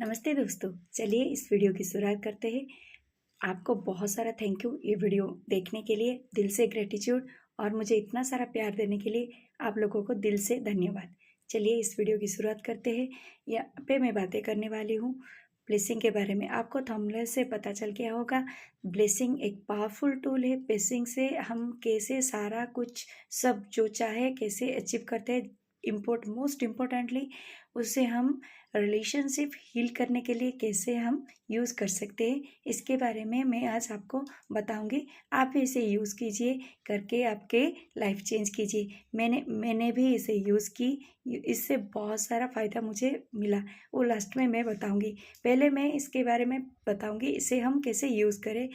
नमस्ते दोस्तों, चलिए इस वीडियो की शुरुआत करते हैं। आपको बहुत सारा थैंक यू ये वीडियो देखने के लिए, दिल से ग्रेटिट्यूड और मुझे इतना सारा प्यार देने के लिए आप लोगों को दिल से धन्यवाद। चलिए इस वीडियो की शुरुआत करते हैं। यहाँ पे मैं बातें करने वाली हूँ ब्लेसिंग के बारे में। आपको थंबनेल से पता चल गया होगा, ब्लेसिंग एक पावरफुल टूल है। ब्लेसिंग से हम कैसे सारा कुछ सब जो चाहे कैसे अचीव करते हैं। मोस्ट इम्पोर्टेंटली उसे हम रिलेशनशिप हील करने के लिए कैसे हम यूज़ कर सकते हैं, इसके बारे में मैं आज आपको बताऊंगी। आप इसे यूज़ कीजिए, करके आपके लाइफ चेंज कीजिए। मैंने भी इसे यूज़ की, इससे बहुत सारा फ़ायदा मुझे मिला, वो लास्ट में मैं बताऊंगी। पहले मैं इसके बारे में बताऊंगी इसे हम कैसे यूज़ करें,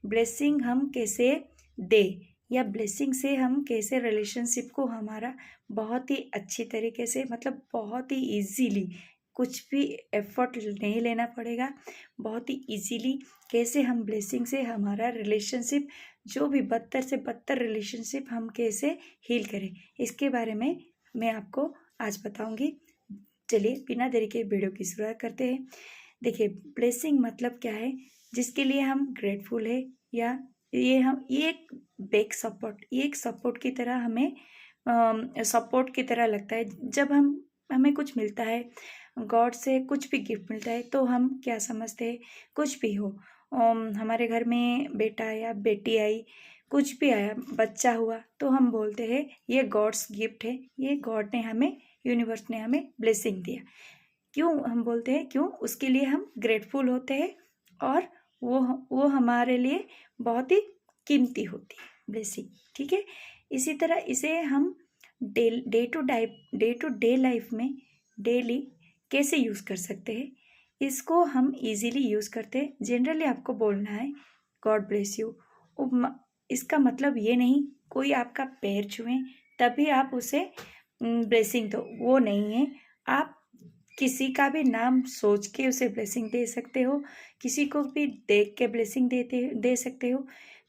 ब्लेसिंग हम कैसे दे, या ब्लेसिंग से हम कैसे रिलेशनशिप को हमारा बहुत ही अच्छी तरीके से, मतलब बहुत ही इजीली, कुछ भी एफर्ट नहीं लेना पड़ेगा, बहुत ही इजीली कैसे हम ब्लेसिंग से हमारा रिलेशनशिप, जो भी बदतर से बदतर रिलेशनशिप, हम कैसे हील करें, इसके बारे में मैं आपको आज बताऊंगी। चलिए बिना देरी के वीडियो की शुरुआत करते हैं। देखिए, ब्लेसिंग मतलब क्या है, जिसके लिए हम ग्रेटफुल है, या ये एक बैक सपोर्ट, ये एक सपोर्ट की तरह हमें सपोर्ट की तरह लगता है। जब हमें कुछ मिलता है, गॉड से कुछ भी गिफ्ट मिलता है, तो हम क्या समझते हैं, कुछ भी हो, हमारे घर में बेटा आया, बेटी आई, कुछ भी आया, बच्चा हुआ, तो हम बोलते हैं ये गॉड्स गिफ्ट है, ये गॉड ने हमें, यूनिवर्स ने हमें ब्लेसिंग दिया। क्यों हम बोलते हैं, क्यों, उसके लिए हम ग्रेटफुल होते हैं, और वो हमारे लिए बहुत ही कीमती होती है ब्लेसिंग। ठीक है, इसी तरह इसे हम डे टू डे लाइफ में डेली कैसे यूज़ कर सकते हैं, इसको हम इजीली यूज़ करते हैं। जनरली आपको बोलना है गॉड ब्लेस यू। इसका मतलब ये नहीं कोई आपका पैर छुए तभी आप उसे ब्लेसिंग दो, वो नहीं है। आप किसी का भी नाम सोच के उसे ब्लेसिंग दे सकते हो, किसी को भी देख के ब्लेसिंग दे सकते हो।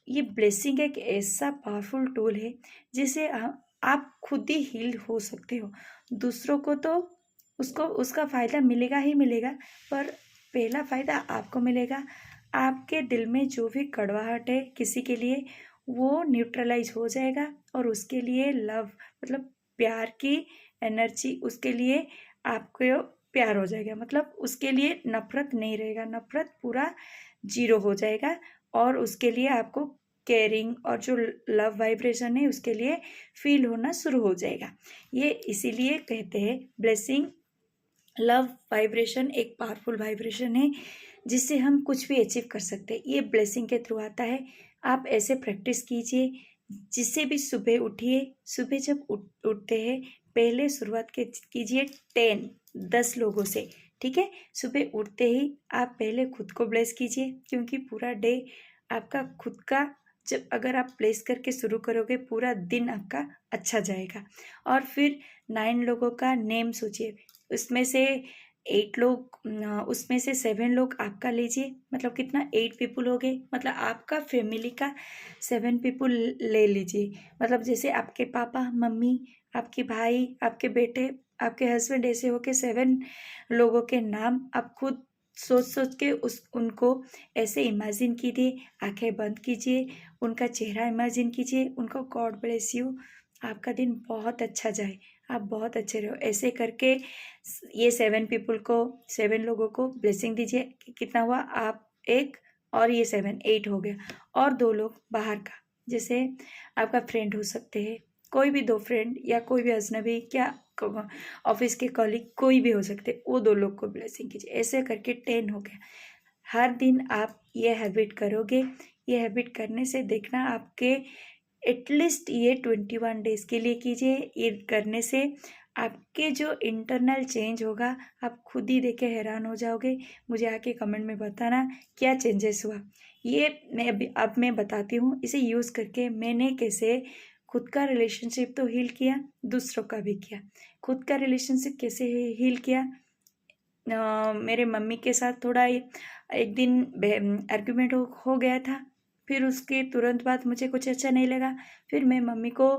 ये ब्लेसिंग एक ऐसा पावरफुल टूल है जिसे आप खुद ही हील हो सकते हो। दूसरों को तो उसका फ़ायदा मिलेगा ही मिलेगा, पर पहला फ़ायदा आपको मिलेगा। आपके दिल में जो भी कड़वाहट है किसी के लिए, वो न्यूट्रलाइज हो जाएगा, और उसके लिए लव, मतलब प्यार की एनर्जी, उसके लिए आपको प्यार हो जाएगा, मतलब उसके लिए नफरत नहीं रहेगा, नफरत पूरा जीरो हो जाएगा, और उसके लिए आपको केयरिंग और जो लव वाइब्रेशन है उसके लिए फील होना शुरू हो जाएगा। ये इसीलिए कहते हैं ब्लेसिंग, लव वाइब्रेशन एक पावरफुल वाइब्रेशन है जिससे हम कुछ भी अचीव कर सकते हैं। ये ब्लेसिंग के थ्रू आता है। आप ऐसे प्रैक्टिस कीजिए, जिससे भी सुबह उठिए, सुबह जब उठते हैं पहले शुरुआत कीजिए 10 लोगों से। ठीक है, सुबह उठते ही आप पहले खुद को ब्लेस कीजिए, क्योंकि पूरा डे आपका खुद का, जब अगर आप ब्लेस करके शुरू करोगे पूरा दिन आपका अच्छा जाएगा। और फिर 9 लोगों का नेम सोचिए, उसमें से 8 लोग, उसमें से 7 लोग आपका लीजिए, मतलब कितना, 8 पीपल हो गए, मतलब आपका फैमिली का 7 पीपल ले लीजिए। मतलब जैसे आपके पापा मम्मी, आपके भाई, आपके बेटे, आपके हस्बैंड, ऐसे हो के 7 लोगों के नाम आप खुद सोच सोच के उनको ऐसे इमेजिन कीजिए। आंखें बंद कीजिए, उनका चेहरा इमेजिन कीजिए, उनको गॉड ब्लेस यू, आपका दिन बहुत अच्छा जाए, आप बहुत अच्छे रहो। ऐसे करके ये 7 लोगों को ब्लेसिंग दीजिए। कितना हुआ, आप एक, और ये 7, 8 हो गया, और 2 लोग बाहर का, जैसे आपका फ्रेंड हो सकते हैं, कोई भी 2 फ्रेंड, या कोई भी अजनबी, क्या ऑफिस के कॉलीग, कोई भी हो सकते, वो 2 लोग को ब्लेसिंग कीजिए। ऐसे करके 10 हो गया। हर दिन आप ये हैबिट करोगे, ये हैबिट करने से देखना आपके एटलीस्ट ये 21 डेज के लिए कीजिए। ये करने से आपके जो इंटरनल चेंज होगा, आप खुद ही देख के हैरान हो जाओगे। मुझे आके कमेंट में बताना क्या चेंजेस हुआ। ये अब मैं बताती हूँ इसे यूज़ करके मैंने कैसे खुद का रिलेशनशिप तो हील किया, दूसरों का भी किया। खुद का रिलेशनशिप कैसे हील किया, मेरे मम्मी के साथ थोड़ा एक दिन आर्ग्यूमेंट हो गया था, फिर उसके तुरंत बाद मुझे कुछ अच्छा नहीं लगा, फिर मैं मम्मी को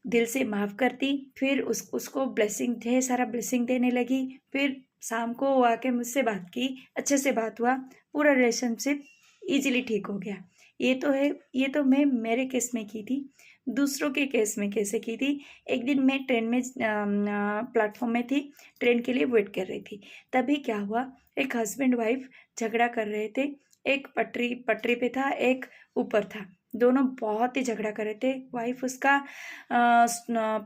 दिल से माफ़ करती, फिर उसको ब्लेसिंग, ढेर सारा ब्लेसिंग देने लगी। फिर शाम को वो आके मुझसे बात की, अच्छे से बात हुआ, पूरा रिलेशनशिप इजीली ठीक हो गया। ये तो है, ये तो मैं मेरे केस में की थी। दूसरों के केस में कैसे की थी, एक दिन मैं ट्रेन में प्लेटफॉर्म में थी, ट्रेन के लिए वेट कर रही थी। तभी क्या हुआ, एक हस्बैंड वाइफ झगड़ा कर रहे थे। एक पटरी पटरी पे था, एक ऊपर था। दोनों बहुत ही झगड़ा कर रहे थे। वाइफ उसका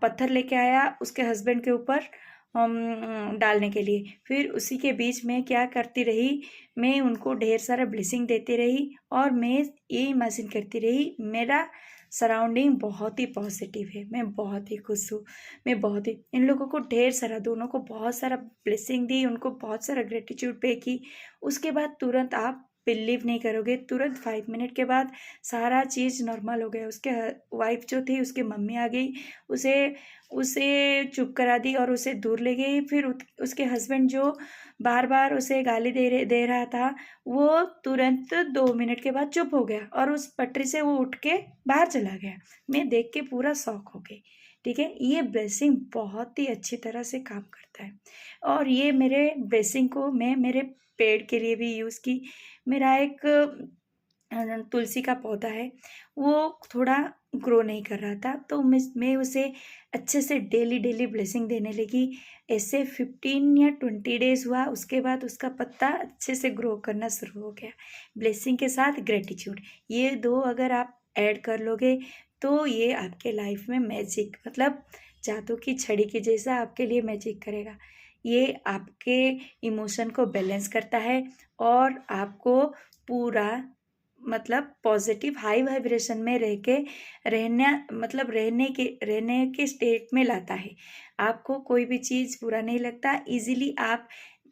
पत्थर लेके आया उसके हस्बैंड के ऊपर डालने के लिए। फिर उसी के बीच में क्या करती रही, मैं उनको ढेर सारा ब्लेसिंग देती रही और मैं ये इमेजिन करती रही मेरा सराउंडिंग बहुत ही पॉजिटिव है, मैं बहुत ही खुश हूँ। मैं बहुत ही इन लोगों को ढेर सारा, दोनों को बहुत सारा ब्लेसिंग दी, उनको बहुत सारा ग्रेटिट्यूड पे की। उसके बाद तुरंत, आप बिलीव नहीं करोगे, तुरंत 5 मिनट के बाद सारा चीज़ नॉर्मल हो गया। उसके वाइफ जो थी उसकी मम्मी आ गई, उसे उसे चुप करा दी और उसे दूर ले गई। फिर उसके हस्बैंड जो बार बार उसे गाली दे रहा था, वो तुरंत 2 मिनट के बाद चुप हो गया और उस पटरी से वो उठ के बाहर चला गया। मैं देख के पूरा शॉक हो गई। ठीक है, ये ब्लेसिंग बहुत ही अच्छी तरह से काम करता है। और ये मेरे ब्लेसिंग को मैं मेरे पेड़ के लिए भी यूज़ की। मेरा एक तुलसी का पौधा है, वो थोड़ा ग्रो नहीं कर रहा था, तो मैं उसे अच्छे से डेली डेली ब्लेसिंग देने लगी। ऐसे 15 या 20 डेज हुआ, उसके बाद उसका पत्ता अच्छे से ग्रो करना शुरू हो गया। ब्लेसिंग के साथ ग्रेटिट्यूड, ये दो अगर आप ऐड कर लोगे तो ये आपके लाइफ में मैजिक, मतलब जादू की छड़ी के जैसा आपके लिए मैजिक करेगा। ये आपके इमोशन को बैलेंस करता है और आपको पूरा, मतलब पॉजिटिव हाई वाइब्रेशन में रह के रहना, मतलब रहने के स्टेट में लाता है। आपको कोई भी चीज़ बुरा नहीं लगता। इजीली आप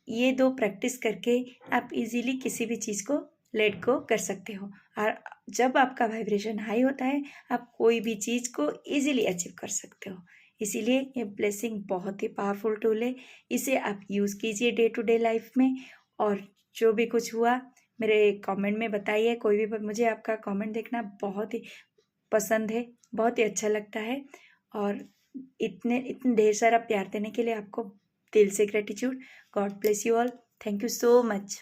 ये दो प्रैक्टिस करके आप इजीली किसी भी चीज़ को लेट गो कर सकते हो। और जब आपका वाइब्रेशन हाई होता है, आप कोई भी चीज़ को इजीली अचीव कर सकते हो। इसीलिए ये ब्लेसिंग बहुत ही पावरफुल टूल है। इसे आप यूज़ कीजिए डे टू डे लाइफ में। और जो भी कुछ हुआ मेरे कमेंट में बताइए। कोई भी, पर मुझे आपका कमेंट देखना बहुत ही पसंद है, बहुत ही अच्छा लगता है। और इतने ढेर सारा प्यार देने के लिए आपको दिल से gratitude. God bless you all. Thank you so much.